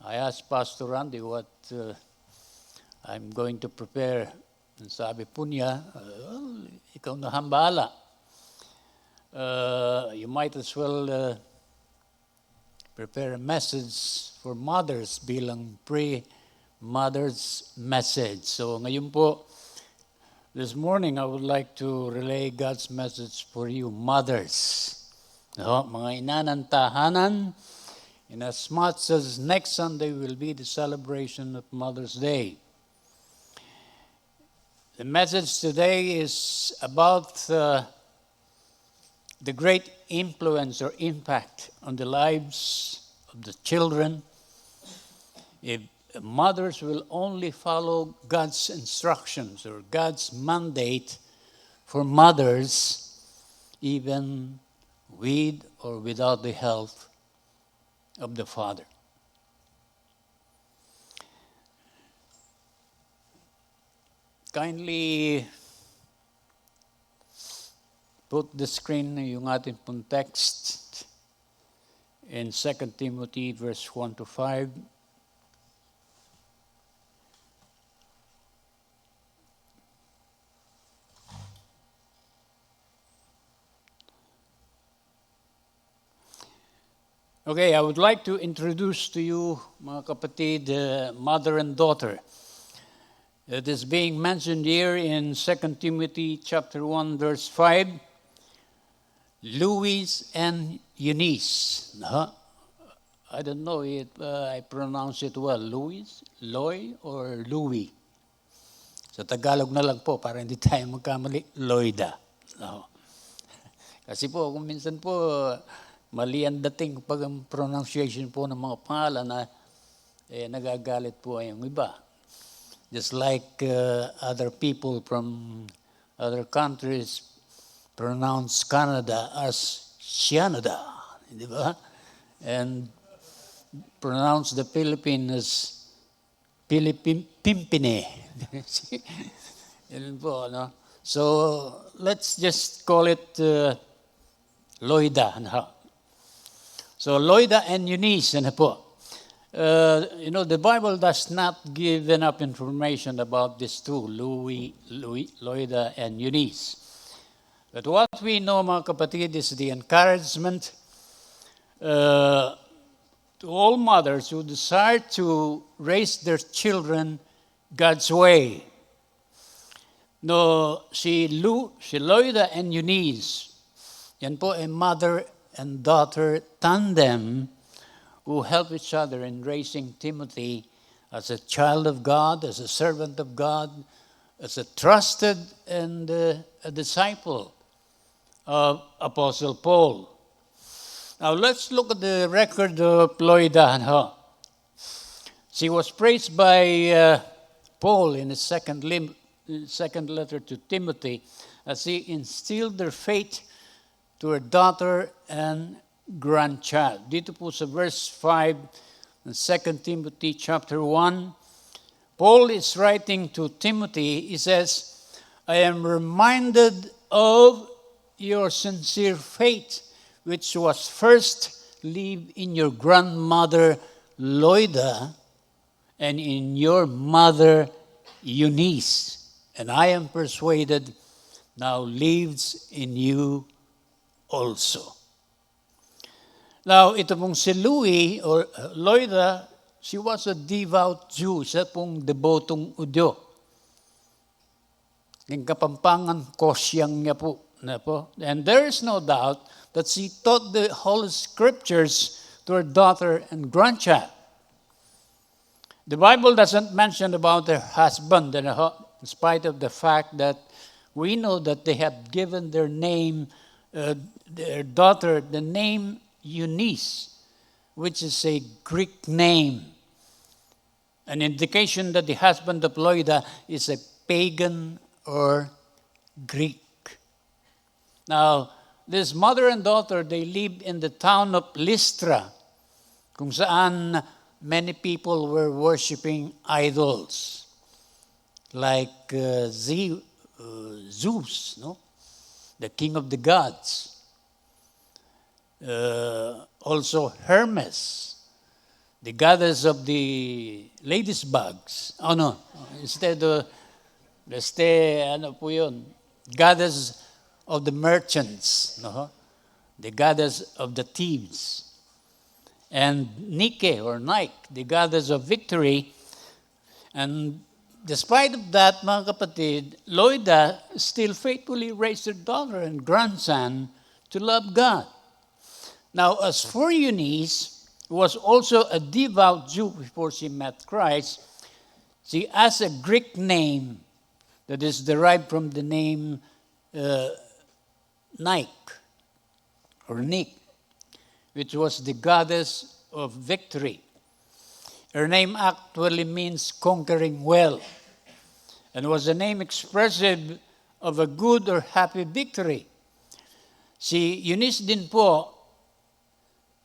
I asked Pastor Randy what I'm going to prepare. And sabi po niya, ikaw na hambala. You might as well prepare a message for mothers bilang pre-mother's message. So ngayon po, this morning I would like to relay God's message for you, mothers. No, mga ina ng tahanan, in as much as next Sunday will be the celebration of Mother's Day. The message today is about the great influence or impact on the lives of the children if mothers will only follow God's instructions or God's mandate for mothers, even with or without the help of the father. Kindly put the screen yung ating pong text in 2 Timothy verse 1 to 5. Okay, I would like to introduce to you, mga kapatid, mother and daughter. It is being mentioned here in 2 Timothy chapter 1, verse 5, Louis and Eunice. I don't know if I pronounce it well. Louis, Loy, or Louis? Sa Tagalog na lang po, para hindi tayo magkamali, Loida. No. Kasi po, kung minsan po, mali ang dating pag ang pronunciation po ng mga pangalan na nagagalit po ay yung iba. Just like other people from other countries pronounce Canada as Canada, di ba? And pronounce the Philippines as Pimpine. Yun po, no? So let's just call it Loida. No? So Loida and Eunice, ano po? The Bible does not give enough information about these two, Loida and Eunice. But what we know, mga kapatid, is the encouragement to all mothers who desire to raise their children God's way. No, si Loida and Eunice, yan po ay mother and daughter tandem who help each other in raising Timothy as a child of God, as a servant of God, as a trusted and a disciple of Apostle Paul. Now let's look at the record of Loida. She was praised by Paul in his second letter to Timothy as he instilled their faith to her daughter and grandchild. Dito po sa verse 5 ng 2 Timothy chapter 1, Paul is writing to Timothy. He says, I am reminded of your sincere faith, which was first lived in your grandmother Loida and in your mother Eunice, and I am persuaded now lives in you also. Now, ito pong si Louis or Loida, she was a devout Jew. Siya pong debotong Udyo. Yung kapampangan kosyang niya po. And there is no doubt that she taught the Holy Scriptures to her daughter and grandchild. The Bible doesn't mention about her husband, in spite of the fact that we know that they have given their name, their daughter, the name Eunice, which is a Greek name. An indication that the husband of Loida is a pagan or Greek. Now, this mother and daughter, they lived in the town of Lystra, kung saan many people were worshiping idols, like Zeus, no? The king of the gods. Also Hermes, the goddess of the ladies' bags. Oh no, instead of, ano po yun, goddess of the merchants, no? The goddess of the thieves. And Nike or Nike, the goddess of victory. And despite of that, mga kapatid, Loida still faithfully raised her daughter and grandson to love God. Now, as for Eunice, who was also a devout Jew before she met Christ, she has a Greek name that is derived from the name Nike, or Nick, which was the goddess of victory. Her name actually means conquering well, and was a name expressive of a good or happy victory. Si Eunice din po,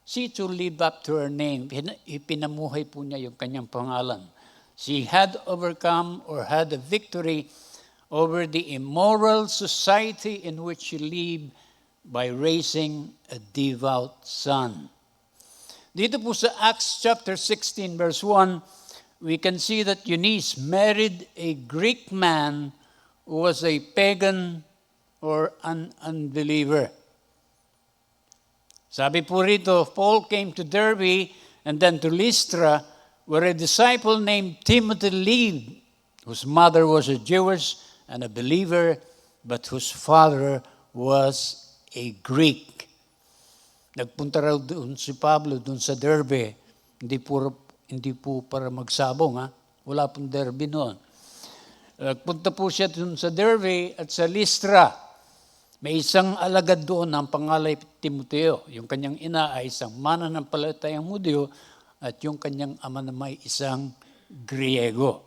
she to live up to her name. Ipinamuhay po niya yung kanyang pangalan. She had overcome or had a victory over the immoral society in which she lived by raising a devout son. Dito po sa Acts chapter 16 verse 1, we can see that Eunice married a Greek man who was a pagan or an unbeliever. Sabi po rito, Paul came to Derbe and then to Lystra, where a disciple named Timothy lived, whose mother was a Jewish and a believer, but whose father was a Greek. Nagpunta raw doon si Pablo doon sa Derbe, hindi po para magsabong, ha? Wala pong Derbe noon. Nagpunta po siya doon sa Derbe at sa Lystra. May isang alagad doon ang pangalay Timoteo. Yung kanyang ina ay isang mananampalatayang Hudyo at yung kanyang ama naman isang Griego.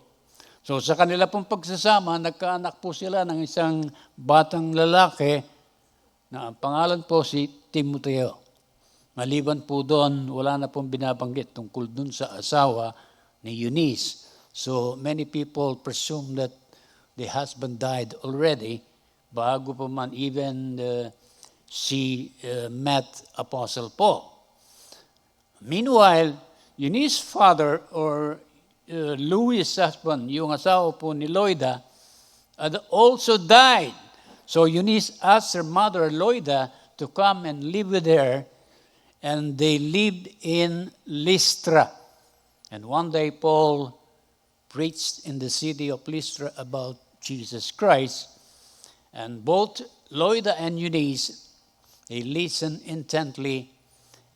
So sa kanila pong pagsasama, nagkaanak po sila ng isang batang lalaki na ang pangalan po si Timoteo. Maliban po doon, wala na pong binabanggit tungkol doon sa asawa ni Eunice. So many people presume that the husband died already bago pa man even she met Apostle Paul. Meanwhile, Eunice's father or Louis' husband, yung asawa po ni Loida, had also died. So Eunice asked her mother, Loida, to come and live with her, and they lived in Lystra. And one day Paul preached in the city of Lystra about Jesus Christ, and both Loida and Eunice, they listened intently,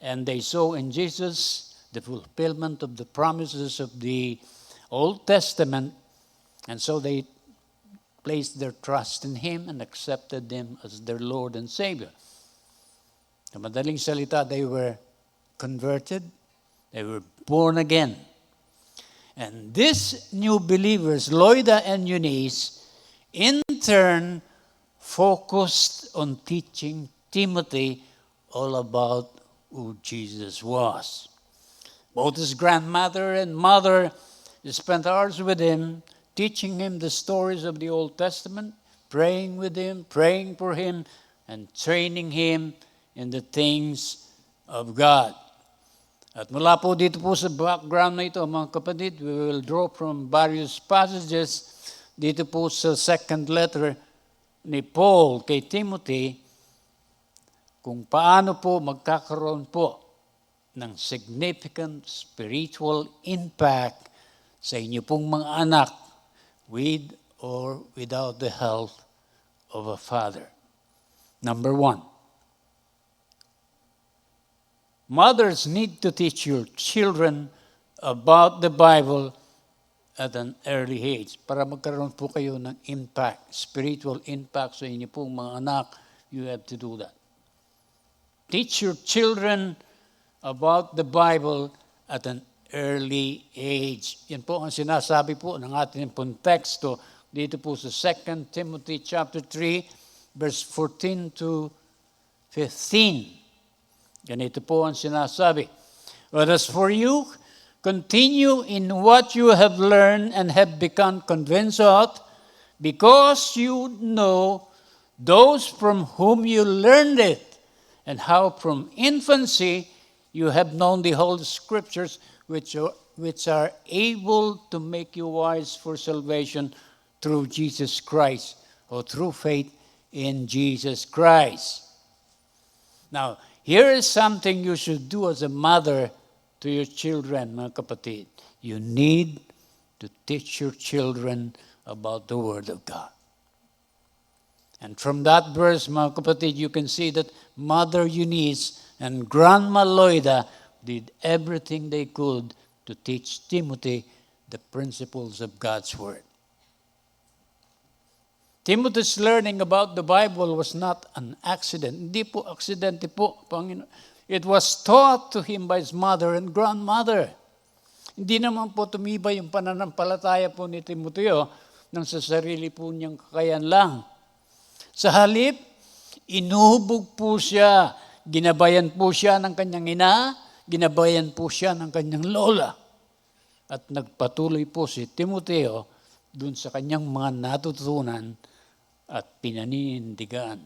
and they saw in Jesus the fulfillment of the promises of the Old Testament, and so they placed their trust in Him and accepted Him as their Lord and Savior. Sa madaling salita, they were converted, they were born again. And these new believers, Loida and Eunice, in turn focused on teaching Timothy all about who Jesus was. Both his grandmother and mother spent hours with him, teaching him the stories of the Old Testament, praying with him, praying for him, and training him in the things of God. At mula po dito po sa background na ito, mga kapatid, we will draw from various passages dito po sa second letter ni Paul kay Timothy kung paano po magkakaroon po ng significant spiritual impact sa inyo pong mga anak with or without the help of a father. Number 1, mothers need to teach your children about the Bible at an early age para magkaroon po kayo ng impact, spiritual impact sa inyo pong mga anak. You have to do that. Teach your children about the Bible at an early age. Yan po ang sinasabi po ng ating pong teksto dito po sa 2 Timothy chapter 3 verse 14 to 15. Ganito po ang sinasabi. But as for you, continue in what you have learned and have become convinced of, because you know those from whom you learned it, and how from infancy you have known the Holy Scriptures, which are able to make you wise for salvation through Jesus Christ, or through faith in Jesus Christ. Now, here is something you should do as a mother to your children, mga kapatid. You need to teach your children about the Word of God. And from that verse, mga kapatid, you can see that Mother Eunice and Grandma Loida did everything they could to teach Timothy the principles of God's Word. Timothy's learning about the Bible was not an accident. Hindi po aksidente po, Panginoon. It was taught to him by his mother and grandmother. Hindi naman po tumibay yung pananampalataya po ni Timoteo nang sa sarili po niyang kakayan lang. Sa halip, inuhubog po siya. Ginabayan po siya ng kanyang ina, ginabayan po siya ng kanyang lola. At nagpatuloy po si Timoteo dun sa kanyang mga natutunan at pinaninindigan.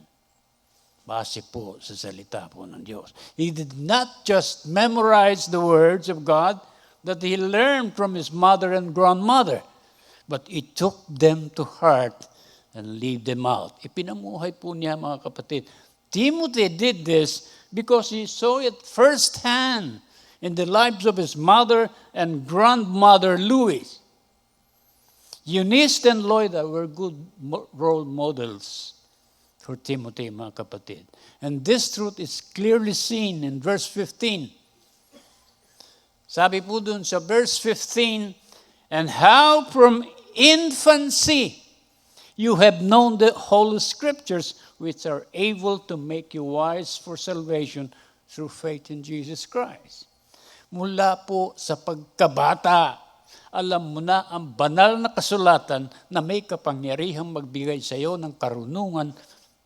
Base po sa salita po ng Diyos. He did not just memorize the words of God that he learned from his mother and grandmother, but he took them to heart and lived them out. Ipinamuhay po niya, mga kapatid. Timothy did this because he saw it firsthand in the lives of his mother and grandmother Louis. Eunice and Loida were good role models for Timothy, mga kapatid. And this truth is clearly seen in verse 15. Sabi po dun sa verse 15, and how from infancy you have known the Holy Scriptures, which are able to make you wise for salvation through faith in Jesus Christ. Mula po sa pagkabata, alam mo na ang banal na kasulatan na may kapangyarihang magbigay sa iyo ng karunungan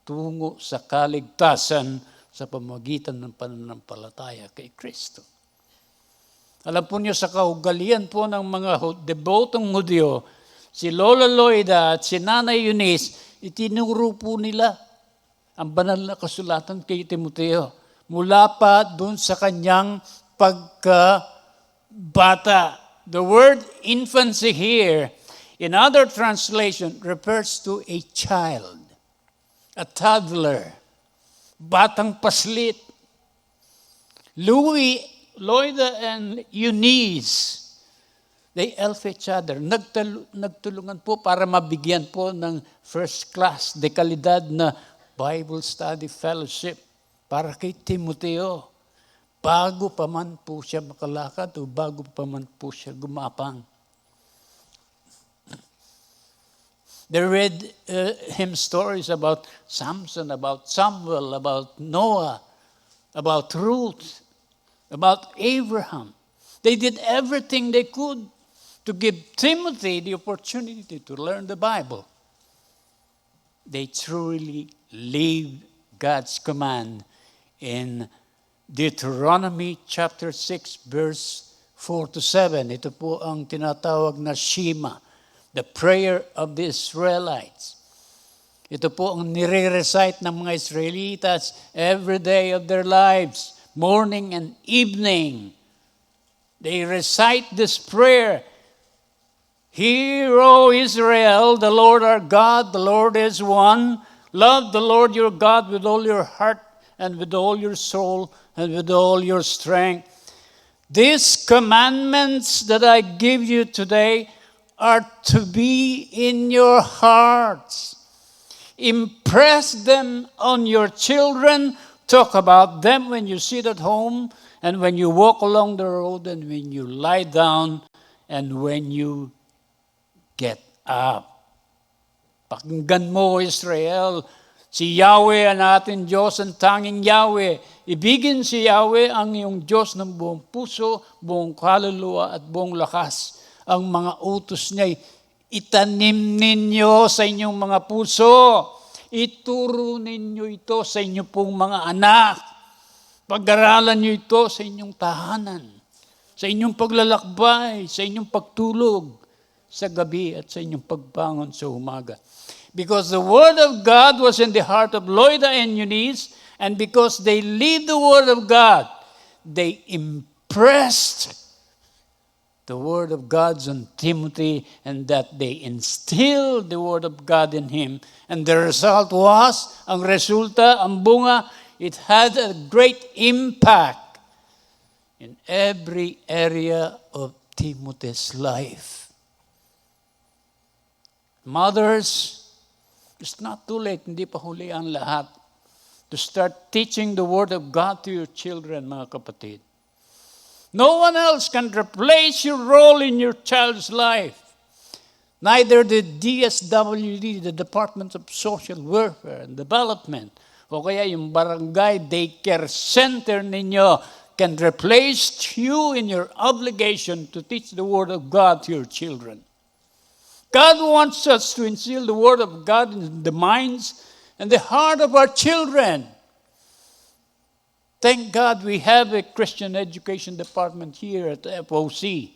tungo sa kaligtasan sa pamamagitan ng pananampalataya kay Kristo. Alam po niyo, sa kaugalian po ng mga debotong Hudyo, si Lola Loida at si Nanay Eunice, itinuro po nila ang banal na kasulatan kay Timoteo mula pa doon sa kanyang pagkabata. The word infancy here, in other translation, refers to a child, a toddler, batang paslit. Louis, Loida, and Eunice, they help each other. Nagtulungan po para mabigyan po ng first class, dekalidad na Bible Study Fellowship para kay Timoteo. Bago pa man po siya makalakad o bago pa man po siya gumapang. They read him stories about Samson, about Samuel, about Noah, about Ruth, about Abraham. They did everything they could to give Timothy the opportunity to learn the Bible. They truly lived God's command in Deuteronomy chapter 6 verse 4-7. Ito po ang tinatawag na Shema, the prayer of the Israelites. Ito po ang nire-recite ng mga Israelitas every day of their lives, morning and evening. They recite this prayer. Hear, O Israel, the Lord our God, the Lord is one. Love the Lord your God with all your heart and with all your soul and with all your strength. These commandments that I give you today are to be in your hearts. Impress them on your children. Talk about them when you sit at home and when you walk along the road and when you lie down and when you get up. Pakinggan mo, Israel, si Yahweh ang ating Diyos, ang tanging Yahweh. Ibigin si Yahweh ang iyong Diyos ng buong puso, buong kaluluwa at buong lakas. Ang mga utos niya'y itanim ninyo sa inyong mga puso. Ituro ninyo ito sa inyong pong mga anak. Pag-aralan niyo ito sa inyong tahanan, sa inyong paglalakbay, sa inyong pagtulog, sa gabi at sa inyong pagbangon sa umaga. Because the Word of God was in the heart of Loida and Eunice, and because they lived the Word of God, they impressed the Word of God on Timothy and that they instilled the Word of God in him. And the result was, ang resulta, ang bunga, it had a great impact in every area of Timothy's life. Mothers, it's not too late, hindi pa huli ang lahat, to start teaching the Word of God to your children, mga kapatid. No one else can replace your role in your child's life. Neither the DSWD, the Department of Social Welfare and Development, o kaya yung barangay daycare center ninyo can replace you in your obligation to teach the Word of God to your children. God wants us to instill the Word of God in the minds and the heart of our children. Thank God we have a Christian education department here at FOC.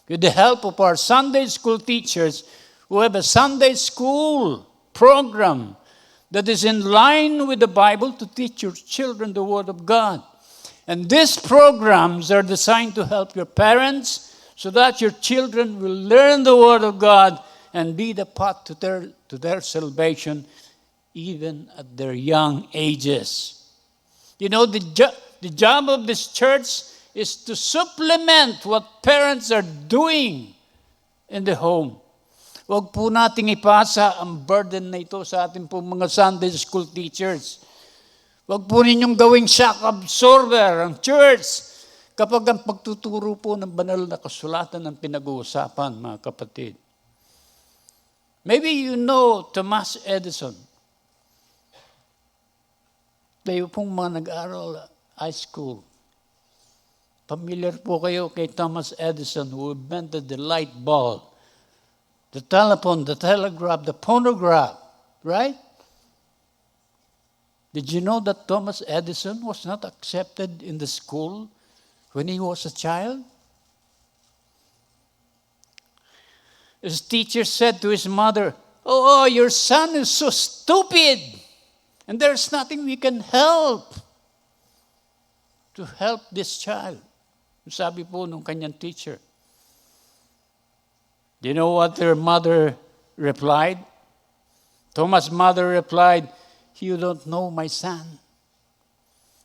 With the help of our Sunday school teachers who have a Sunday school program that is in line with the Bible to teach your children the Word of God. And these programs are designed to help your parents so that your children will learn the Word of God and be the path to their salvation even at their young ages. You know, the job of this church is to supplement what parents are doing in the home. Huwag po nating ipasa ang burden na ito sa ating po mga Sunday school teachers. Huwag po ninyong gawing shock absorber ang church kapag ang pagtuturo po ng banal na kasulatan ang pinag-uusapan, mga kapatid. Maybe you know Thomas Edison. Kayo pong mga nag-aaral high school. Familiar po kayo kay Thomas Edison who invented the light bulb, the telephone, the telegraph, the phonograph, right? Did you know that Thomas Edison was not accepted in the school when he was a child? His teacher said to his mother, "Oh, your son is so stupid. And there's nothing we can help to help this child." Sabi po nung kanyang teacher. Do you know what their mother replied? Thomas' mother replied, "You don't know my son.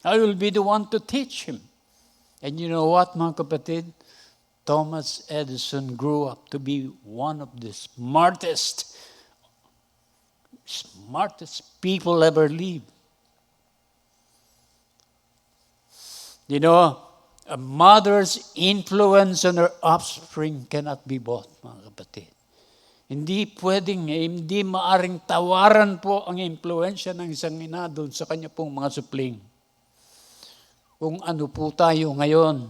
I will be the one to teach him." And you know what, mga kapatid? Thomas Edison grew up to be one of the smartest people ever lived. You know, a mother's influence on her offspring cannot be bought, mga kapatid. Hindi maaring tawaran po ang impluensya ng isang ina doon sa kanya pong mga supling. Kung ano po tayo ngayon,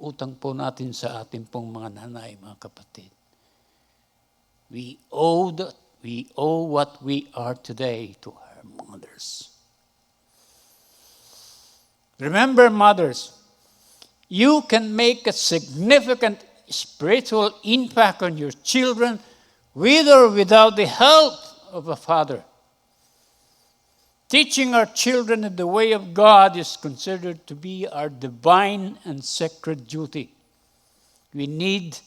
utang po natin sa ating pong mga nanay, mga kapatid. We owe what we are today to our mothers. Remember, mothers, you can make a significant spiritual impact on your children with or without the help of a father. Teaching our children in the way of God is considered to be our divine and sacred duty. We need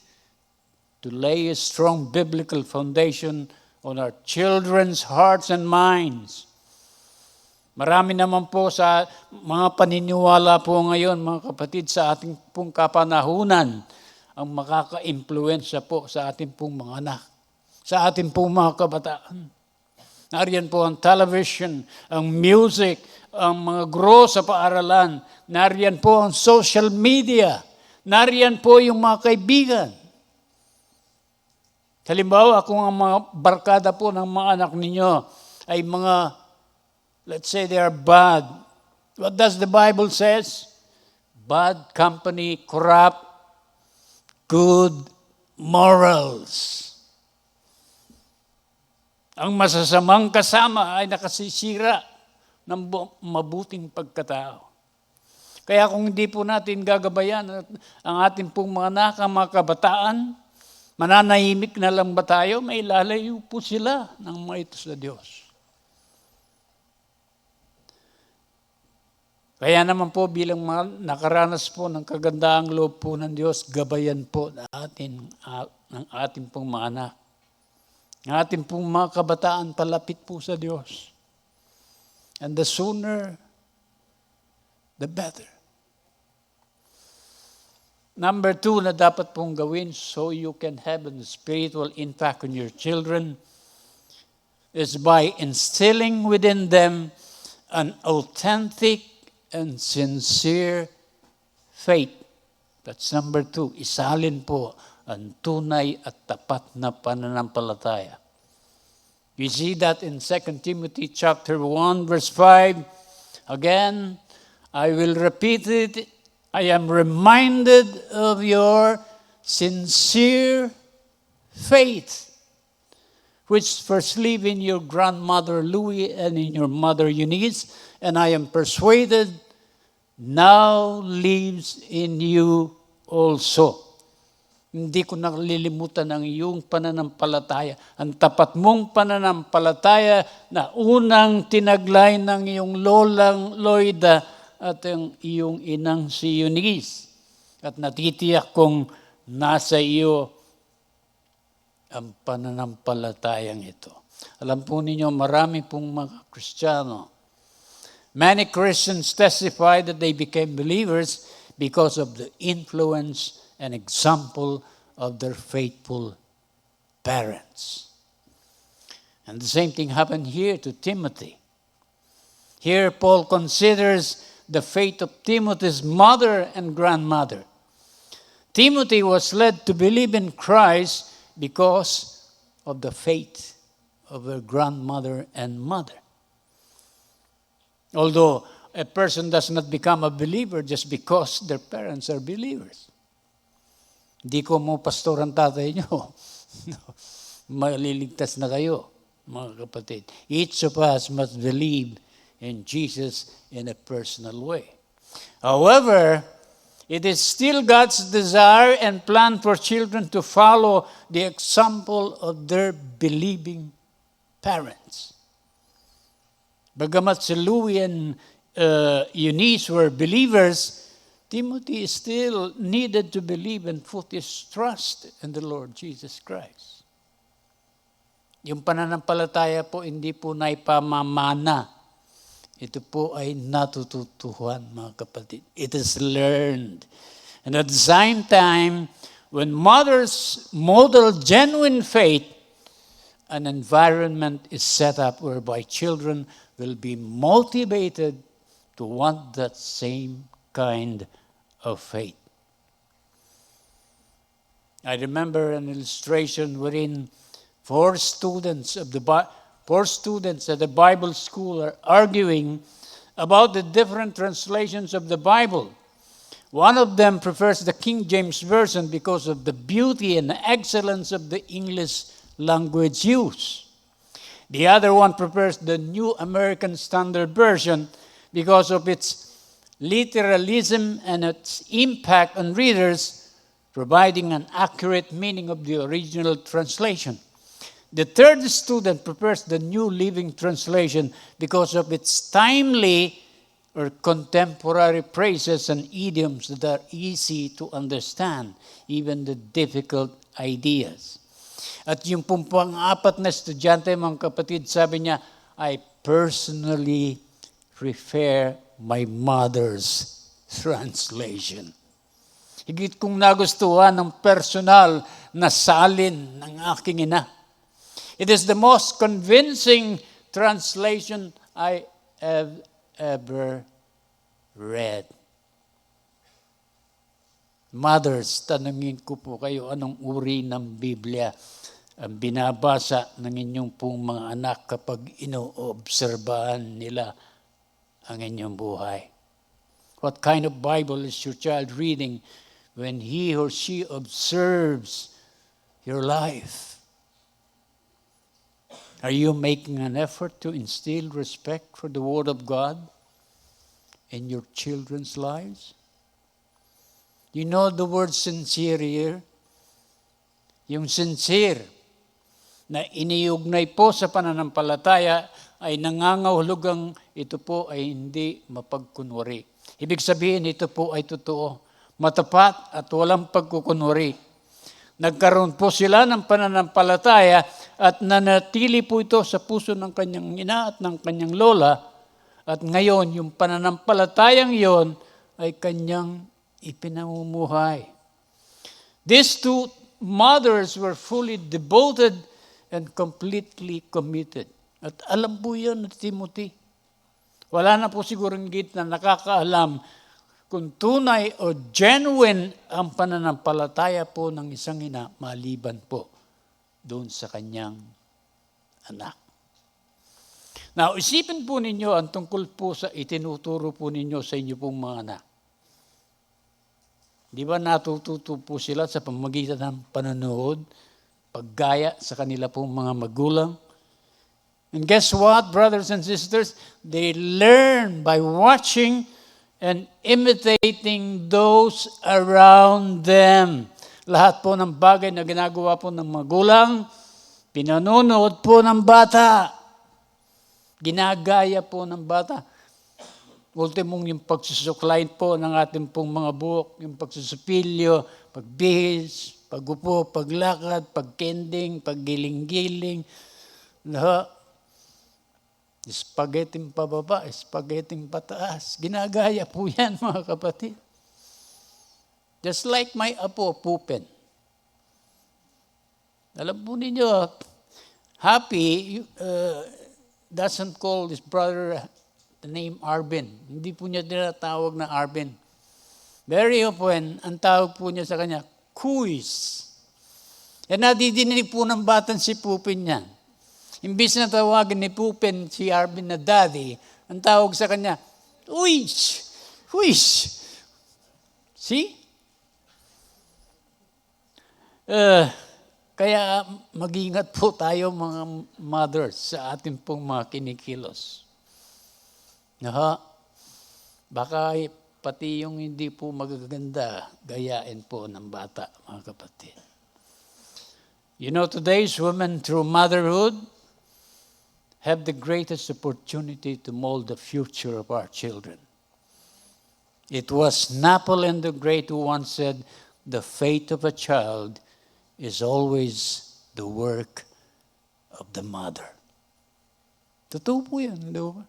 to lay a strong biblical foundation on our children's hearts and minds. Marami naman po sa mga paniniwala po ngayon, mga kapatid, sa ating pong kapanahunan ang makaka-impluensya po sa ating pong mga anak, sa ating pong mga kabataan. Nariyan po ang television, ang music, ang mga guro sa paaralan. Nariyan po ang social media. Nariyan po yung mga kaibigan. Halimbawa, kung ang mga barkada po ng mga anak ninyo ay mga, let's say they are bad. What does the Bible says? Bad company corrupt good morals. Ang masasamang kasama ay nakasisira ng mabuting pagkatao. Kaya kung hindi po natin gagabayan ang ating pong mga kabataan, mananahimik na lang ba tayo? May lalayo po sila ng mga ito sa Diyos. Kaya naman po bilang nakaranas po ng kagandaang loob po ng Diyos, gabayan po natin ng ating pong mga anak. Ng ating pong mga kabataan palapit po sa Diyos. And the sooner, the better. Number 2 na dapat pong gawin so you can have a spiritual impact on your children is by instilling within them an authentic and sincere faith. That's number 2. Isalin po ang tunay at tapat na pananampalataya. We see that in 2 Timothy chapter 1, verse 5. Again, I will repeat it. I am reminded of your sincere faith, which first lived in your grandmother Louis and in your mother Eunice, and I am persuaded now lives in you also. Hindi ko nakalilimutan ang iyong pananampalataya, ang tapat mong pananampalataya na unang tinaglay ng iyong lolang Loida at ang iyong inang si Eunice. At natitiyak kong nasa iyo ang pananampalatayang ito. Alam po ninyo, marami pong mga Kristiyano. Many Christians testify that they became believers because of the influence and example of their faithful parents. And the same thing happened here to Timothy. Here Paul considers the faith of Timothy's mother and grandmother. Timothy was led to believe in Christ because of the faith of her grandmother and mother. Although a person does not become a believer just because their parents are believers. Hindi ko mo pastor ang tatay nyo. Maliligtas na kayo, mga kapatid. Each of us must believe in Jesus in a personal way. However, it is still God's desire and plan for children to follow the example of their believing parents. Bagamat si Louis and Eunice were believers, Timothy still needed to believe and put his trust in the Lord Jesus Christ. Yung pananampalataya po, hindi po naipamamana. Ito po ay natututuhan, mga kapatid. It is learned. And at the same time, when mothers model genuine faith, an environment is set up whereby children will be motivated to want that same kind of faith. I remember an illustration wherein four students at the Bible school are arguing about the different translations of the Bible. One of them prefers the King James Version because of the beauty and excellence of the English language use. The other one prefers the New American Standard Version because of its literalism and its impact on readers, providing an accurate meaning of the original translation. The third student prefers the New Living Translation because of its timely or contemporary phrases and idioms that are easy to understand, even the difficult ideas. At yung pang-apat na estudyante, mga kapatid, sabi niya, I personally prefer my mother's translation. Higit kong nagustuhan ng personal na salin ng aking ina. It is the most convincing translation I have ever read. Mothers, tanungin ko po kayo, anong uri ng Biblia ang binabasa ng inyong pong mga anak kapag inoobserbahan nila ang inyong buhay? What kind of Bible is your child reading when he or she observes your life? Are you making an effort to instill respect for the Word of God in your children's lives? You know the word sincere here? Yung sincere na iniugnay po sa pananampalataya ay nangangahulugang ito po ay hindi mapagkunwari. Ibig sabihin, ito po ay totoo, matapat at walang pagkukunwari. Nagkaroon po sila ng pananampalataya at nanatili po ito sa puso ng kanyang ina at ng kanyang lola. At ngayon, yung pananampalatayang yon ay kanyang ipinamumuhay. These two mothers were fully devoted and completely committed. At alam po yan ni Timothy. Wala na po sigurong git na nakakaalam kung tunay o genuine ang pananampalataya po ng isang ina maliban po doon sa kanyang anak. Now, isipin po ninyo ang tungkol po sa itinuturo po ninyo sa inyo pong mga anak. Di ba natututo po sila sa pamamagitan ng panonood, paggaya sa kanila pong mga magulang? And guess what, brothers and sisters? They learn by watching and imitating those around them. Lahat po ng bagay na ginagawa po ng magulang, pinanonood po ng bata. Ginagaya po ng bata. Ultimong yung pagsusuklay po ng ating pong mga buhok, yung pagsusupilyo, pagbihis, pagupo, paglakad, pagkending, paggiling-giling. Spaghetting pababa, spaghetting pataas. Ginagaya po yan, mga kapatid. Just like my apo, Pupen. Alam po ninyo, Happy doesn't call his brother the name Arvin. Hindi po niya tinatawag na Arvin. Very often, ang tawag po niya sa kanya, Kuis. Yan nadidinig po ng batan si Pupen niyan. Imbis na tawagin ni Pupen si Arvin na daddy, ang tawag sa kanya, Uish! Uish! See? Kaya mag-ingat po tayo mga mothers sa ating pong mga kinikilos. Baka pati yung hindi po magaganda, gayain po ng bata, mga kapatid. You know, today's women through motherhood have the greatest opportunity to mold the future of our children. It was Napoleon the Great who once said, the fate of a child is always the work of the mother. Totoo po yan, di ba?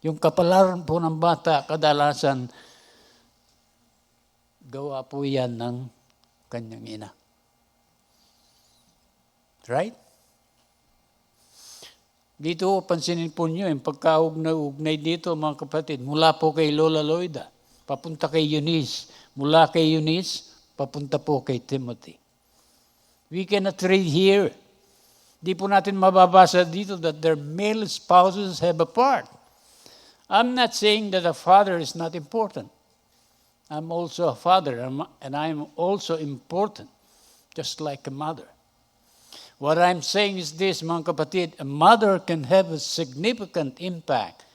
Yung kapalaran po ng bata, kadalasan, gawa po yan ng kanyang ina. Right? Dito, pansinin po nyo, yung pagkaugnay dito, mga kapatid, mula po kay Lola Loida, papunta kay Eunice, mula kay Eunice, papunta po kay Timothy. We cannot read here. Di po natin mababasa dito that their male spouses have a part. I'm not saying that a father is not important. I'm also a father, and I'm also important, just like a mother. What I'm saying is this, mga kapatid, a mother can have a significant impact,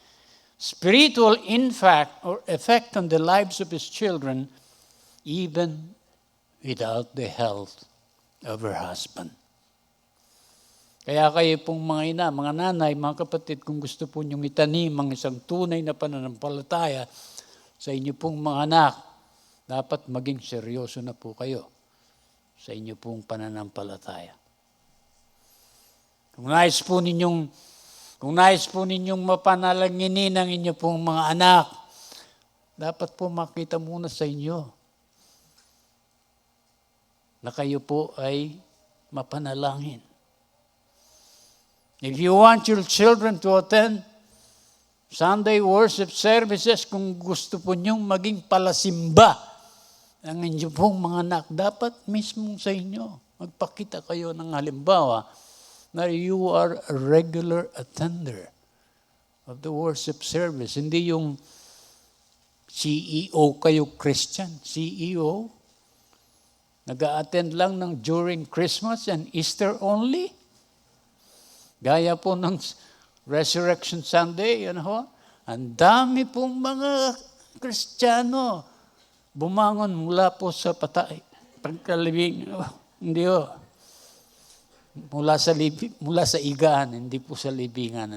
spiritual impact or effect on the lives of his children, even without the help of her husband. Kaya kayo pong mga ina, mga nanay, mga kapatid, kung gusto po niyong itanim ang isang tunay na pananampalataya sa inyo pong mga anak, dapat maging seryoso na po kayo sa inyo pong pananampalataya. Kung nais po ninyong mapanalanginin ang inyo pong mga anak, dapat po makita muna sa inyo na kayo po ay mapanalangin. If you want your children to attend Sunday worship services, kung gusto po niyong maging palasimba ang inyo pong mga anak, dapat mismo sa inyo, magpakita kayo ng halimbawa na you are a regular attender of the worship service. Hindi yung CEO kayo Christian, CEO, nag-a-attend lang ng during Christmas and Easter only. Gaya po ng Resurrection Sunday, ang dami pong mga Kristiyano bumangon mula po sa patay. Pagkalibing, hindi ho. Mula sa igaan, hindi po sa libingan.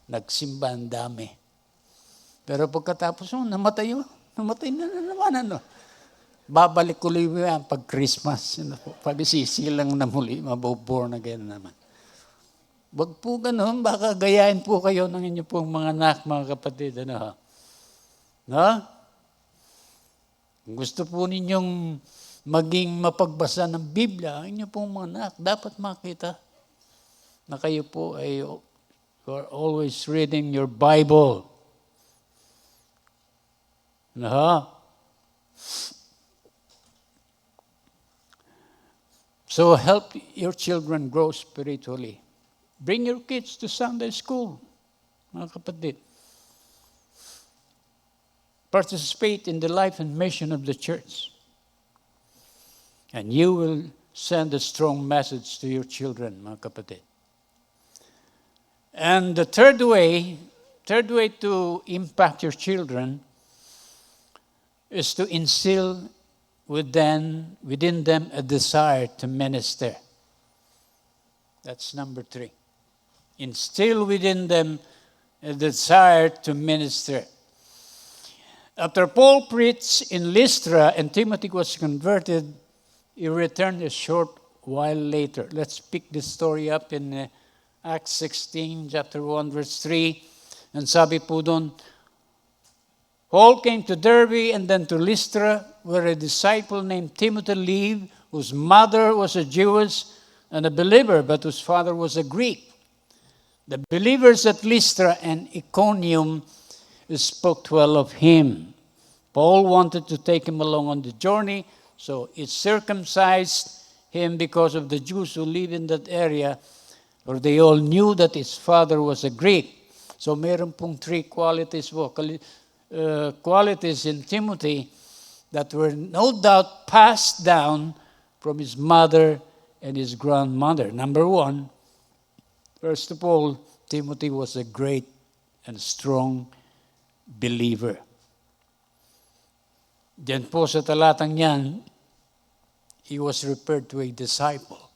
Nagsimba ang dami. Pero pagkatapos, namatay na naman. Babalik ulit yan pag Christmas. Pag sisilang na muli, maboborn again naman. Wag po ganun, baka gayahin po kayo ng inyo pong mga anak, mga kapatid. No? Gusto po ninyong maging mapagbasa ng Biblia, ang inyo pong mga anak, dapat makita na kayo po ay you are always reading your Bible. So help your children grow spiritually. Bring your kids to Sunday school, mga kapatid. Participate in the life and mission of the church. And you will send a strong message to your children, mga kapatid. And the third way to impact your children is to instill within them a desire to minister. That's number 3. Instill within them a desire to minister. After Paul preached in Lystra and Timothy was converted, he returned a short while later. Let's pick this story up in Acts 16, chapter 1, verse 3. And sabi po doon, Paul came to Derbe and then to Lystra, where a disciple named Timothy lived, whose mother was a Jewess and a believer, but whose father was a Greek. The believers at Lystra and Iconium spoke well of him. Paul wanted to take him along on the journey, so he circumcised him because of the Jews who live in that area, for they all knew that his father was a Greek. So meron pong 3 qualities in Timothy that were no doubt passed down from his mother and his grandmother. Number 1, first of all, Timothy was a great and strong believer. Diyan po sa talatang yan, he was referred to a disciple.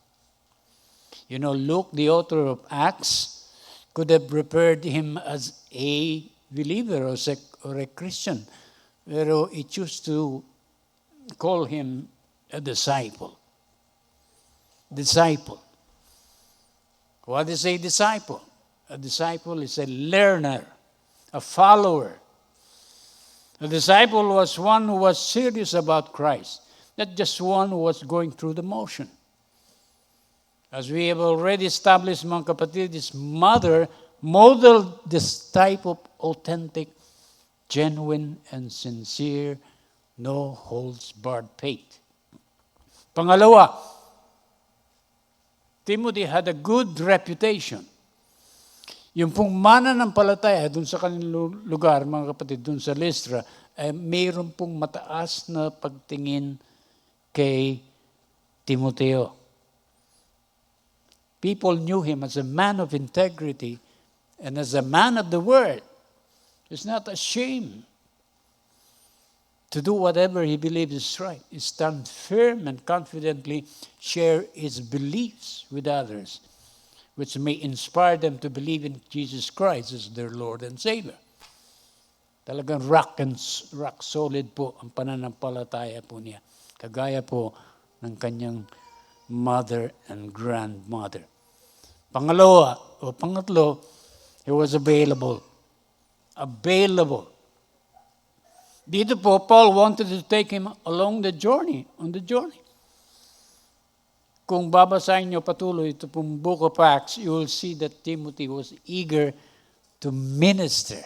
You know, Luke, the author of Acts, could have referred him as a believer or a Christian, pero he chose to call him a disciple. Disciple. What is a disciple? A disciple is a learner, a follower. A disciple was one who was serious about Christ, not just one who was going through the motion. As we have already established, mga kapatid, his mother modeled this type of authentic, genuine, and sincere, no-holds-barred faith. Pangalawa, Timothy had a good reputation. Yung pong mananampalataya dun sa kanilang lugar, mga kapatid, dun sa Lystra, ay mayroon pong mataas na pagtingin kay Timoteo. People knew him as a man of integrity and as a man of the word. He's not ashamed to do whatever he believes is right. He stands firm and confidently share his beliefs with others, which may inspire them to believe in Jesus Christ as their Lord and Savior. Talagang rock solid po ang pananampalataya po niya. Kagaya po ng kanyang mother and grandmother. Pangatlo, he was available. Available. Dito po, Paul wanted to take him along the journey, on the journey. Kung babasahin niyo patuloy ito pong Book of Acts, you will see that Timothy was eager to minister.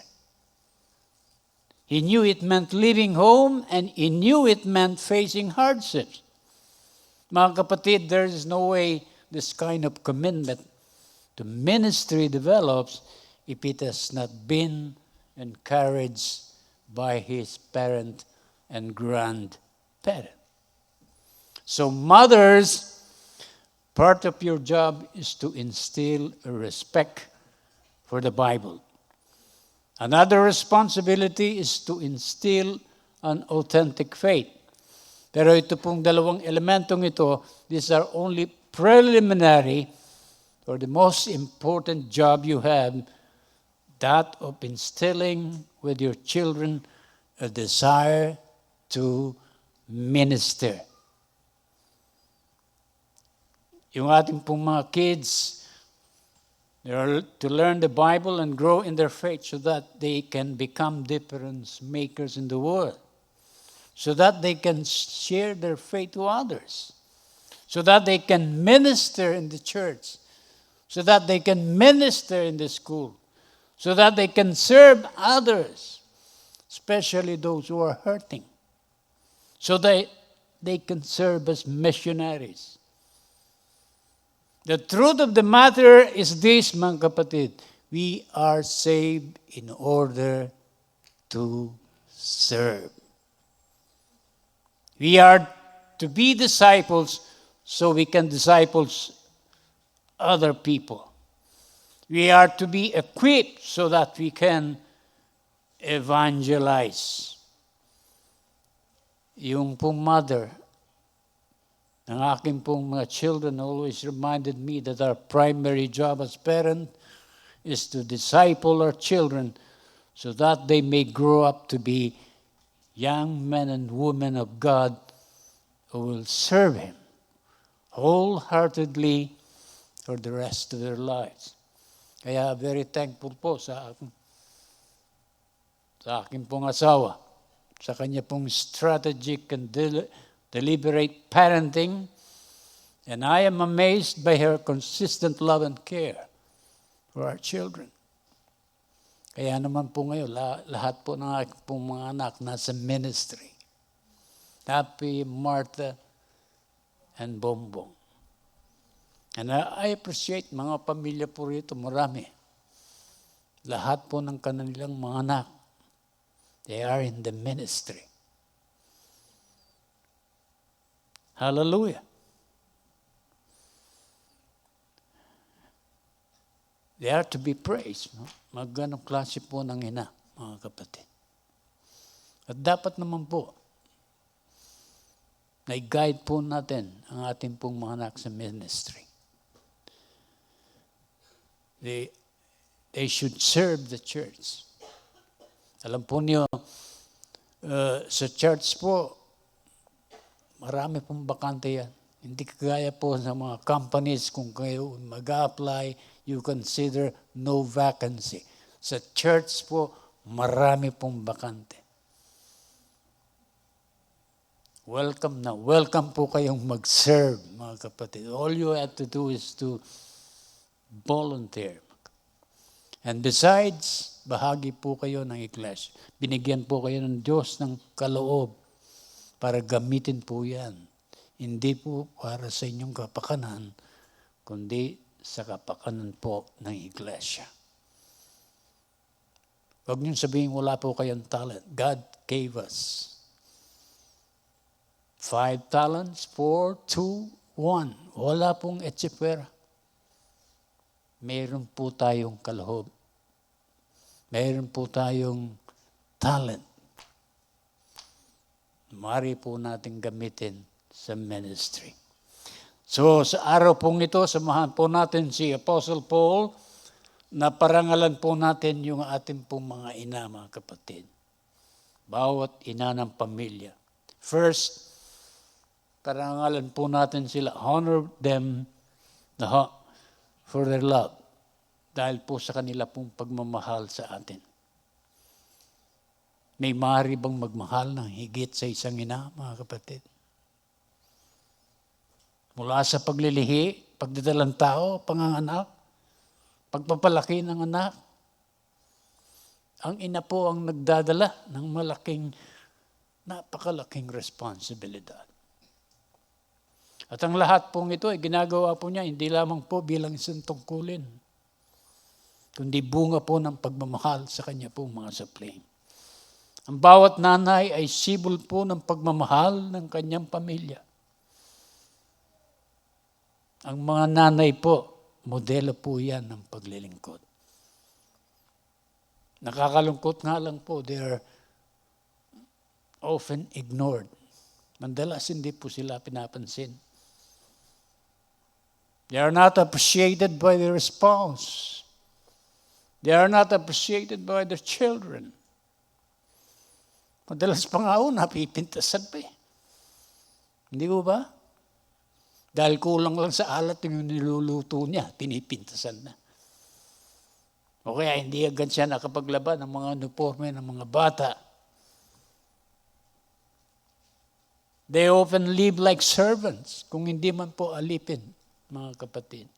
He knew it meant leaving home and he knew it meant facing hardships. Mga kapatid, there is no way this kind of commitment to ministry develops if it has not been encouraged by his parent and grandparent. So mothers, part of your job is to instill a respect for the Bible. Another responsibility is to instill an authentic faith. Pero ito pong dalawang elementong ito, these are only preliminary or the most important job you have that of instilling with your children a desire to minister. Yung ating pong mga kids, they are to learn the Bible and grow in their faith so that they can become difference makers in the world, so that they can share their faith to others, so that they can minister in the church, so that they can minister in the school, so that they can serve others, especially those who are hurting, so that they can serve as missionaries. The truth of the matter is this, mga kapatid. We are saved in order to serve. We are to be disciples so we can disciple other people. We are to be equipped so that we can evangelize. Yung pong mother ng aking pong mga children always reminded me that our primary job as parent is to disciple our children so that they may grow up to be young men and women of God who will serve Him wholeheartedly for the rest of their lives. Kaya very thankful po sa aking pong asawa, sa kanya pong strategic and deliberate parenting, and I am amazed by her consistent love and care for our children. Kaya naman po ngayon, lahat po ng aking pong mga anak nasa ministry. Happy, Martha, and Bongbong. And I appreciate mga pamilya po rito, marami. Lahat po ng kanilang mga anak, they are in the ministry. Hallelujah. They are to be praised. No? Magganong klase po ng ina, mga kapatid. At dapat naman po, na-guide po natin ang ating pong mga anak sa ministry. They should serve the church. Alam po niyo, sa church po, marami pong bakante yan. Hindi kagaya po sa mga companies, kung kayo mag-apply, you consider no vacancy. Sa church po, marami pong bakante. Welcome na. Welcome po kayong mag-serve, mga kapatid. All you have to do is to volunteer. And besides, bahagi po kayo ng iglesia. Binigyan po kayo ng Diyos ng kaloob para gamitin po yan. Hindi po para sa inyong kapakanan, kundi sa kapakanan po ng iglesia. Huwag niyong sabihin wala po kayong talent. God gave us 5 talents, 4, 2, 1. Wala pong etsipwera. Mayroon po tayong kaloob. Mayroon po tayong talent. Mari po natin gamitin sa ministry. So sa araw pong ito, samahan po natin si Apostle Paul na parangalan po natin yung ating pong mga ina, mga kapatid. Bawat ina ng pamilya. First, parangalan po natin sila. Honor them for their love. Dahil po sa kanila pong pagmamahal sa atin. May maaari bang magmahal ng higit sa isang ina, mga kapatid? Mula sa paglilihi, pagdadalang tao, panganganak, pagpapalaki ng anak. Ang ina po ang nagdadala ng napakalaking responsibilidad. At ang lahat pong ito ay ginagawa po niya, hindi lamang po bilang isang tungkulin, kundi bunga po ng pagmamahal sa kanya po mga sapling. Ang bawat nanay ay sibol po ng pagmamahal ng kanyang pamilya. Ang mga nanay po, modelo po yan ng paglilingkod. Nakakalungkot nga lang po, they are often ignored. Madalas hindi po sila pinapansin. They are not appreciated by their spouse. They are not appreciated by their children. Madalas pa nga napipintasan pa eh. Hindi ko ba? Dahil kulang lang sa alat yung niluluto niya, pinipintasan na. O kaya hindi agad siya nakapaglaban ng mga uniforme ng mga bata. They often live like servants, kung hindi man po alipin, mga kapatid.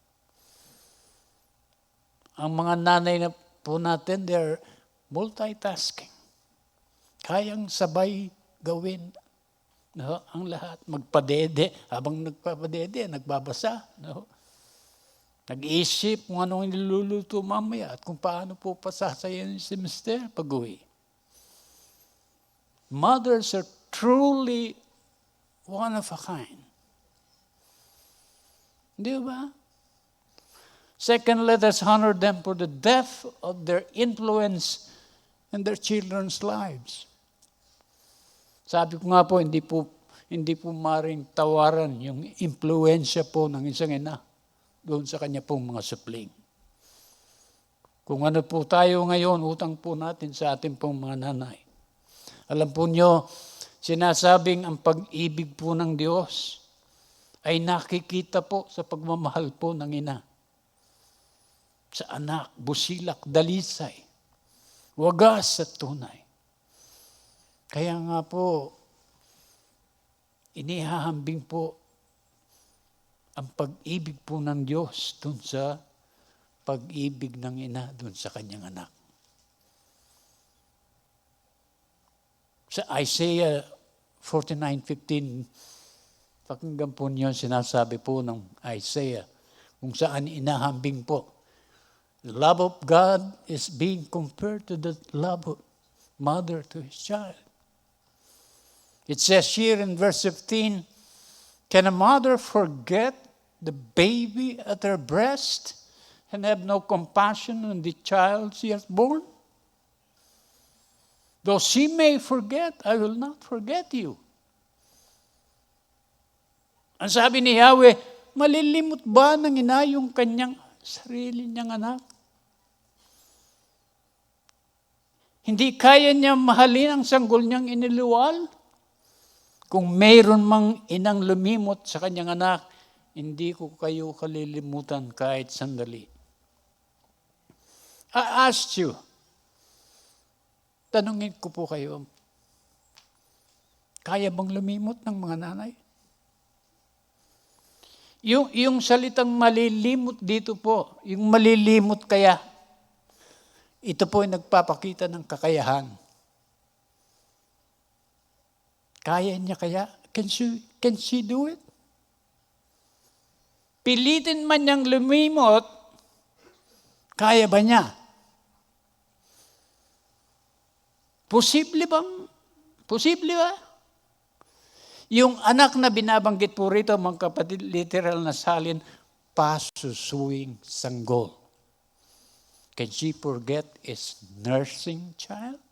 Ang mga nanay na po natin, they're multitasking. Kayang sabay gawin ang lahat. Magpadede, habang nagpapadede, nagbabasa. Nag-iisip kung anong niluluto mamaya at kung paano po pasasayin si Mister pag-uwi. Mothers are truly one of a kind. Di ba? Second, let us honor them for the depth of their influence in their children's lives. Sabi ko nga po, hindi po maring tawaran yung impluensya po ng isang ina doon sa kanya pong mga supling. Kung ano po tayo ngayon, utang po natin sa ating pong mga nanay. Alam po nyo, sinasabing ang pag-ibig po ng Diyos ay nakikita po sa pagmamahal po ng ina. Sa anak, busilak, dalisay, wagas at tunay. Kaya nga po, inihahambing po ang pag-ibig po ng Diyos dun sa pag-ibig ng ina dun sa kanyang anak. Sa Isaiah 49:15, pakinggan po niyo sinasabi po ng Isaiah kung saan inahambing po. The love of God is being compared to the love of mother to his child. It says here in verse 15, can a mother forget the baby at her breast and have no compassion on the child she has born? Though she may forget, I will not forget you. Ang sabi ni Yahweh, malilimot ba ng ina yung kanyang sarili niyang anak? Hindi kaya niya mahalin ang sanggol niyang iniluwal? Kung mayroon mang inang lumimot sa kanyang anak, hindi ko kayo kalilimutan kahit sandali. I asked you, tanungin ko po kayo, kaya bang lumimot ng mga nanay? Yung salitang malilimot dito po, yung malilimot kaya, ito po ay nagpapakita ng kakayahan. Kaya niya kaya? Can she do it? Pilitin man niyang lumimot, kaya ba niya? Posible ba? Yung anak na binabanggit po rito, mga kapatid, literal na salin, pasusuing sanggol. Can she forget his nursing child?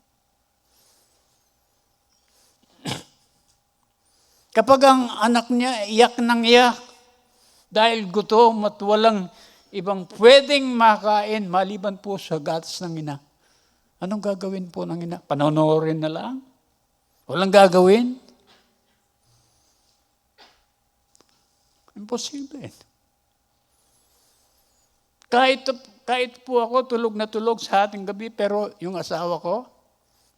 Kapag ang anak niya iyak ng iyak dahil gutom at walang ibang pwedeng makain maliban po sa gatas ng ina, anong gagawin po ng ina? Panonoorin na lang? Walang gagawin? Imposible. Kahit po ako tulog na tulog sa ating gabi, pero yung asawa ko,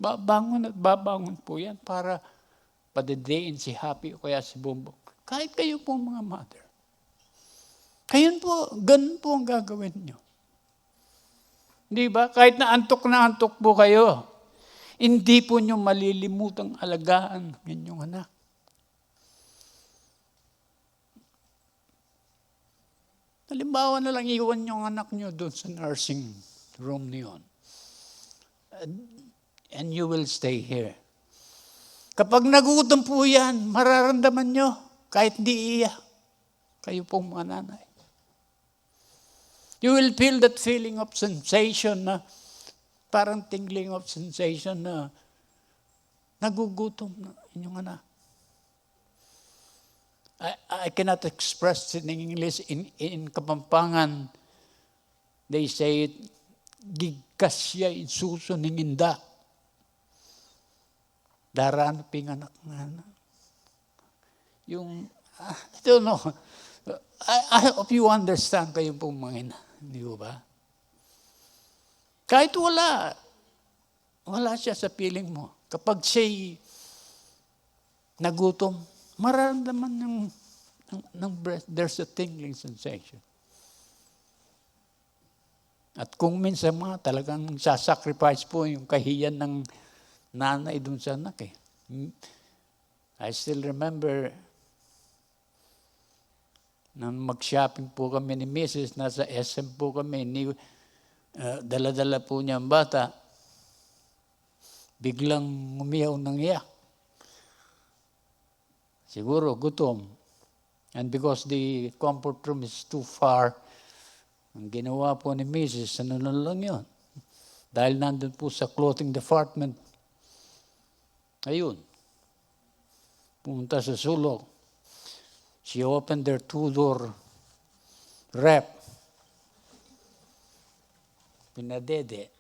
babangon at babangon po yan para padedein si Happy o kaya si Bumbong. Kahit kayo po mga mother. Kayo po, ganun po ang gagawin nyo. Di ba? Kahit na antok po kayo, hindi po nyo malilimutang alagaan ng inyong anak. Halimbawa na lang iwan yung anak nyo doon sa nursing room niyon. And you will stay here. Kapag nagutom po yan, mararamdaman nyo, kahit di iyak, kayo pong mga nanay. You will feel that feeling of sensation na, parang tingling of sensation na nagugutom na inyong anak. I cannot express it in English. In Kapampangan, they say it, Gigkas siya isuso ning inda. Daraan pinganak nga na. Yung, I don't know. I hope you understand kayo pong mga ina. Di ba? Kahit wala siya sa piling mo. Kapag siya'y nagutom, mararamdaman ng breast, there's a tingling sensation. At kung minsan talagang sasacrifice po yung kahiyan ng nanay dun sa anak eh. I still remember nang mag-shopping po kami ni Mrs. Nasa SM po kami, dala-dala po niya ang bata, biglang umiyaw ng iyak. Siguro gutom. And because the comfort room is too far, ang ginawa po ni Mrs., ano na lang yun. Dahil nandun po sa clothing department, ayun, pumunta sa sulok. She opened their two-door rep. Pinadede.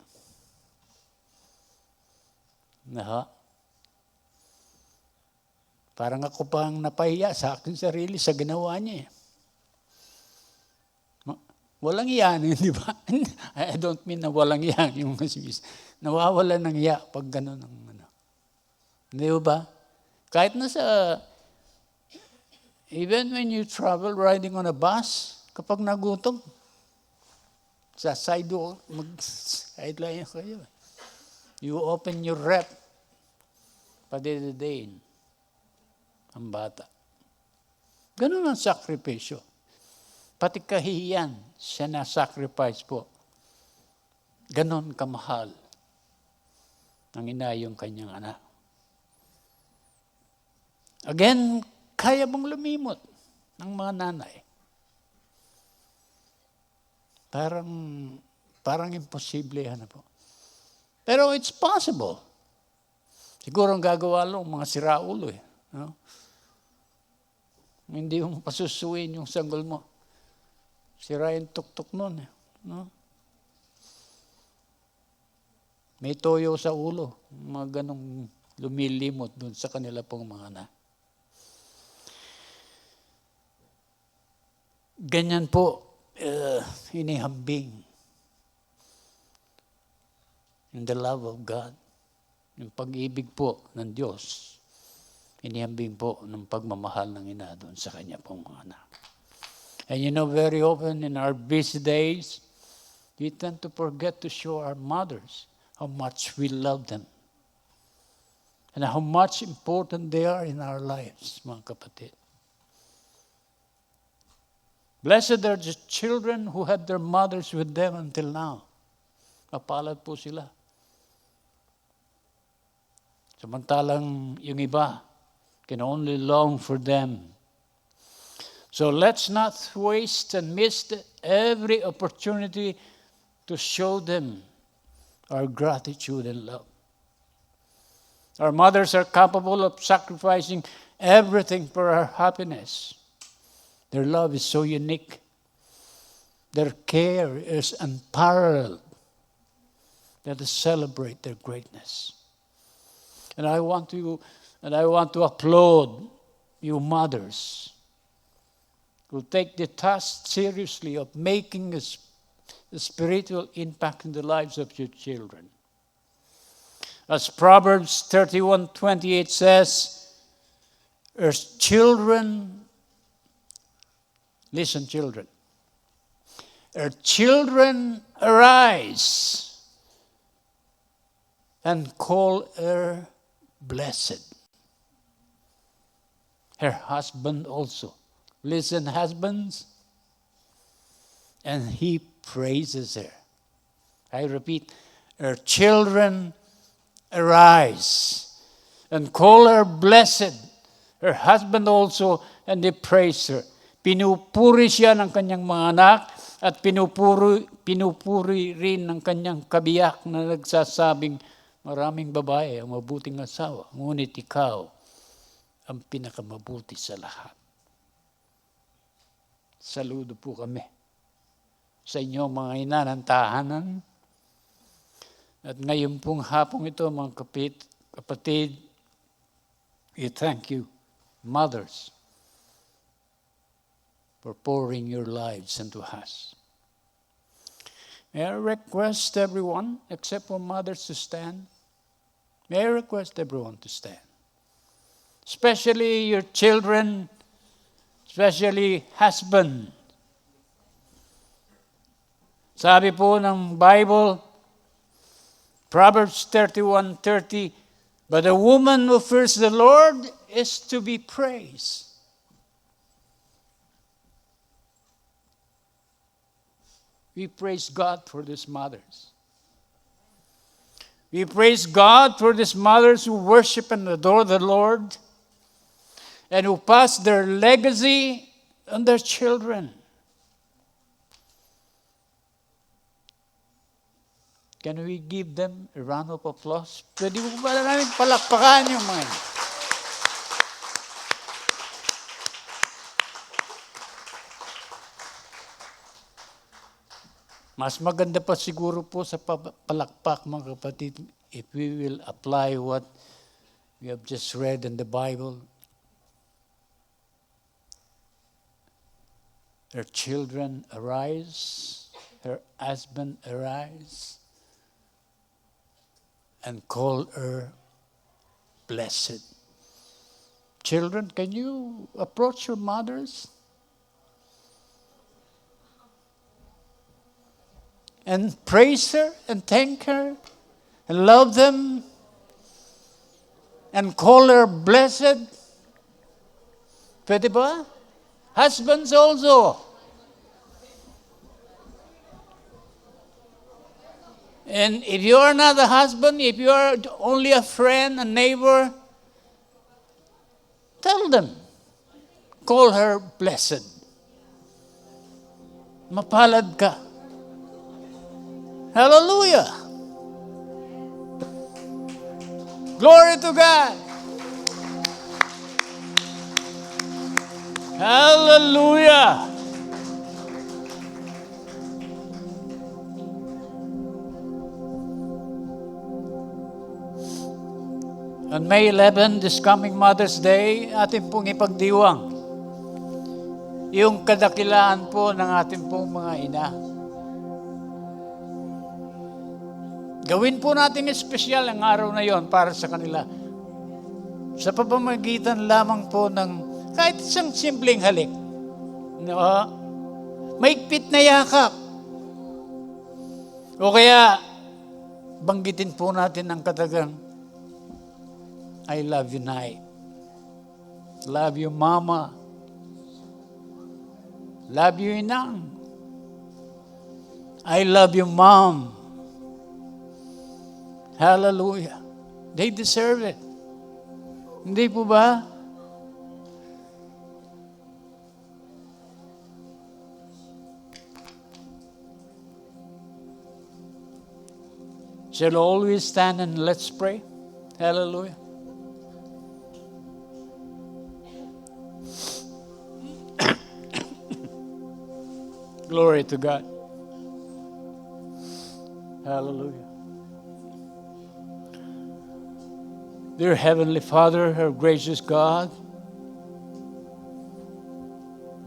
Parang ako pang napahiya sa akin sarili sa ginawa niya. Walang iyan, di ba? I don't mean na walang iyan. Yung nawawala ng iya pag gano'n. Di ba? Kahit even when you travel riding on a bus, kapag nagutom, sa sidewalk, mag-sideline kayo. You open your rep, padididain ang bata. Ganun ang sakripisyo. Pati kahihiyan, siya na sacrifice po. Ganon kamahal ang ina yung kanyang anak. Again, kaya bang lumimot ng mga nanay? Parang imposible yan po. Pero it's possible. Siguro ang gagawa lang mga siraulo eh. No? Hindi mo pasusuin yung sanggol mo. Sira yung tuktok nun. No? May toyo sa ulo. Mga ganong lumilimot dun sa kanila pong mga anak. Ganyan po, inihambing in the love of God. Yung pag-ibig po ng Diyos, inihambing po ng pagmamahal ng ina dun sa kanya pong mga anak. And you know, very often in our busy days, we tend to forget to show our mothers how much we love them and how much important they are in our lives, mga kapatid. Blessed are the children who had their mothers with them until now. Mapalad po sila. Samantalang yung iba can only long for them. So let's not waste and miss every opportunity to show them our gratitude and love. Our mothers are capable of sacrificing everything for our happiness. Their love is so unique. Their care is unparalleled. Let us celebrate their greatness. And I want to applaud you mothers who take the task seriously of making a spiritual impact in the lives of your children. As Proverbs 31:28 says, as children, listen children, her children arise and call her blessed. Her husband also. Listen, husbands, and he praises her. I repeat, her children arise and call her blessed. Her husband also, and they praise her. Pinupuri siya ng kanyang mga anak at pinupuri rin ng kanyang kabiyak na nagsasabing maraming babae ang mabuting asawa, ngunit ikaw ang pinakamabuti sa lahat. Saludo po kami sa inyo mga ina ng tahanan, At ngayon pong hapong ito, mga kapatid, we thank you, mothers, for pouring your lives into us. May I request everyone, except for mothers, to stand? May I request everyone to stand? Especially your children, especially husband. Sabi po ng Bible, Proverbs 31:30, but a woman who fears the Lord is to be praised. We praise God for these mothers. We praise God for these mothers who worship and adore the Lord and who pass their legacy on their children. Can we give them a round of applause? Pwede mo ba namin palakpakan yung mga yun? Mas maganda pa siguro po sa palakpak, mga kapatid, if we will apply what we have just read in the Bible. Her children arise, her husband arise, and call her blessed. Children, can you approach your mothers and praise her and thank her and love them and call her blessed? Pwede ba? Husbands also. And if you are not a husband, if you are only a friend, a neighbor, tell them. Call her blessed. Mapalad ka. Hallelujah. Glory to God. Hallelujah. On May 11, this coming Mother's Day, ating pong ipagdiwang yung kadakilaan po ng ating pong mga ina. Gawin po natin espesyal ang araw na yon para sa kanila. Sa pamamagitan lamang po ng kahit isang simpleng halik. No? Maigpit na yakap. O kaya, banggitin po natin ang katagang, I love you, Nay. Love you, Mama. Love you, Inang. I love you, Mom. Hallelujah. They deserve it. Hindi po ba? Shall always stand and let's pray. Hallelujah. Glory to God. Hallelujah. Dear Heavenly Father, our gracious God,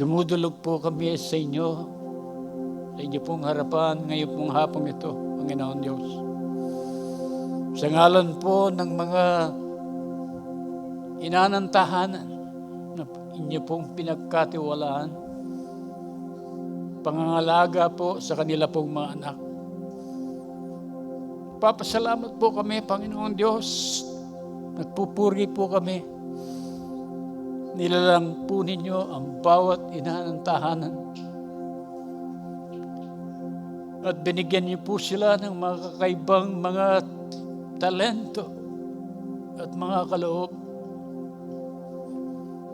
dumudulog po kami sa inyo pong harapan ngayon pong hapong ito, Panginoon Diyos. Sa ngalan po ng mga inanantahanan na inyo pong pinagkatiwalaan, pangangalaga po sa kanila pong mga anak. Papasalamat po kami, Panginoon Diyos. Nagpupuri po kami. Nilalang po ninyo ang bawat ina ng tahanan. At binigyan niyo po sila ng mga kakaibang mga talento at mga kaloob.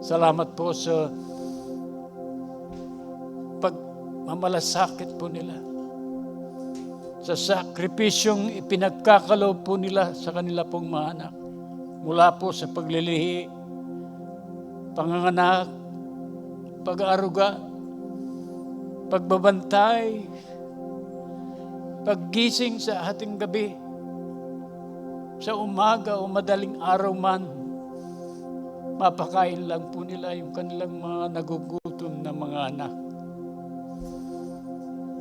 Salamat po sa pagmamalasakit po nila. Sa sakripisyong ipinagkakaloob po nila sa kanila pong mga anak. Mula po sa paglilihi, panganganak, pag-aaruga, pagbabantay, paggising sa ating gabi, sa umaga o madaling araw man, mapakain lang po nila yung kanilang mga nagugutom na mga anak.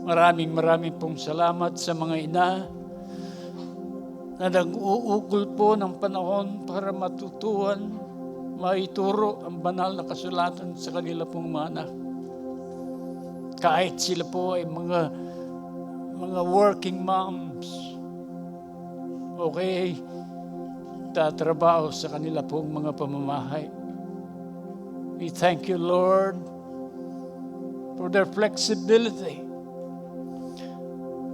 Maraming pong salamat sa mga ina na nag-uukol po ng panahon para matutuhan, maituro ang banal na kasulatan sa kanila pong mga anak. Kahit sila po ay mga working moms, okay, tatrabaho sa kanila pong mga pamamahay. We thank you, Lord, for their flexibility.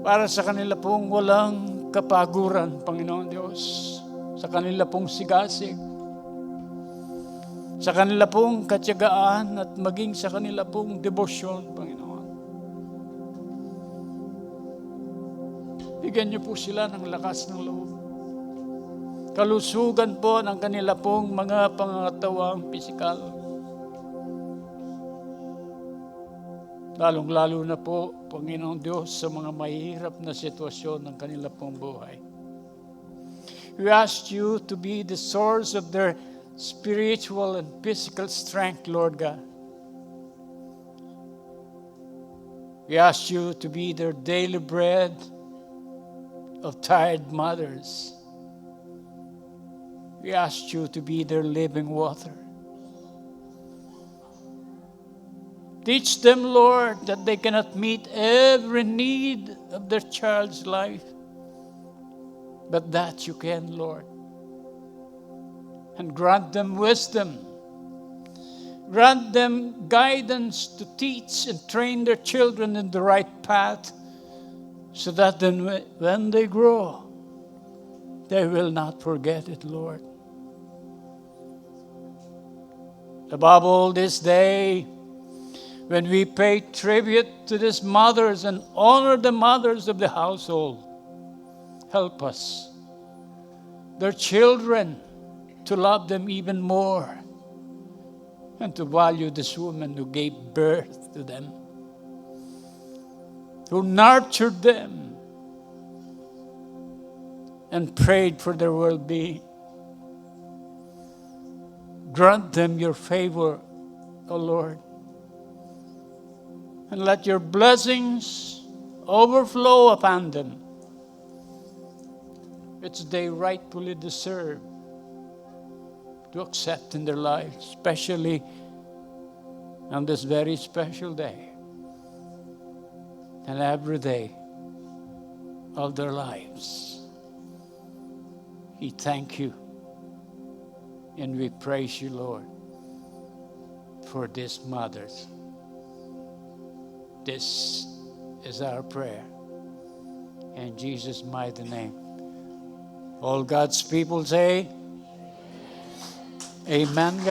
Para sa kanila pong walang kapaguran, Panginoon Diyos, sa kanila pong sigasig, sa kanila pong katyagaan at maging sa kanila pong debosyon, Panginoon. Bigyan niyo po sila ng lakas ng loob. Kalusugan po ng kanila pong mga pangangatawang pisikal. Lalong-lalo na po, Panginoong Diyos, sa mga mahirap na sitwasyon ng kanila pong buhay. We ask you to be the source of their spiritual and physical strength, Lord God. We ask you to be their daily bread of tired mothers. We ask you to be their living water. Teach them, Lord, that they cannot meet every need of their child's life, but that you can, Lord. And grant them wisdom. Grant them guidance to teach and train their children in the right path, so that then when they grow, they will not forget it, Lord. Above all, this day, when we pay tribute to these mothers and honor the mothers of the household, help us, their children, to love them even more and to value this woman who gave birth to them, who nurtured them and prayed for their well-being. Grant them your favor, O Lord, and let your blessings overflow upon them, which they rightfully deserve to accept in their lives, especially on this very special day and every day of their lives. We thank you and we praise you, Lord, for these mothers. This is our prayer. In Jesus' mighty name. All God's people say, Amen.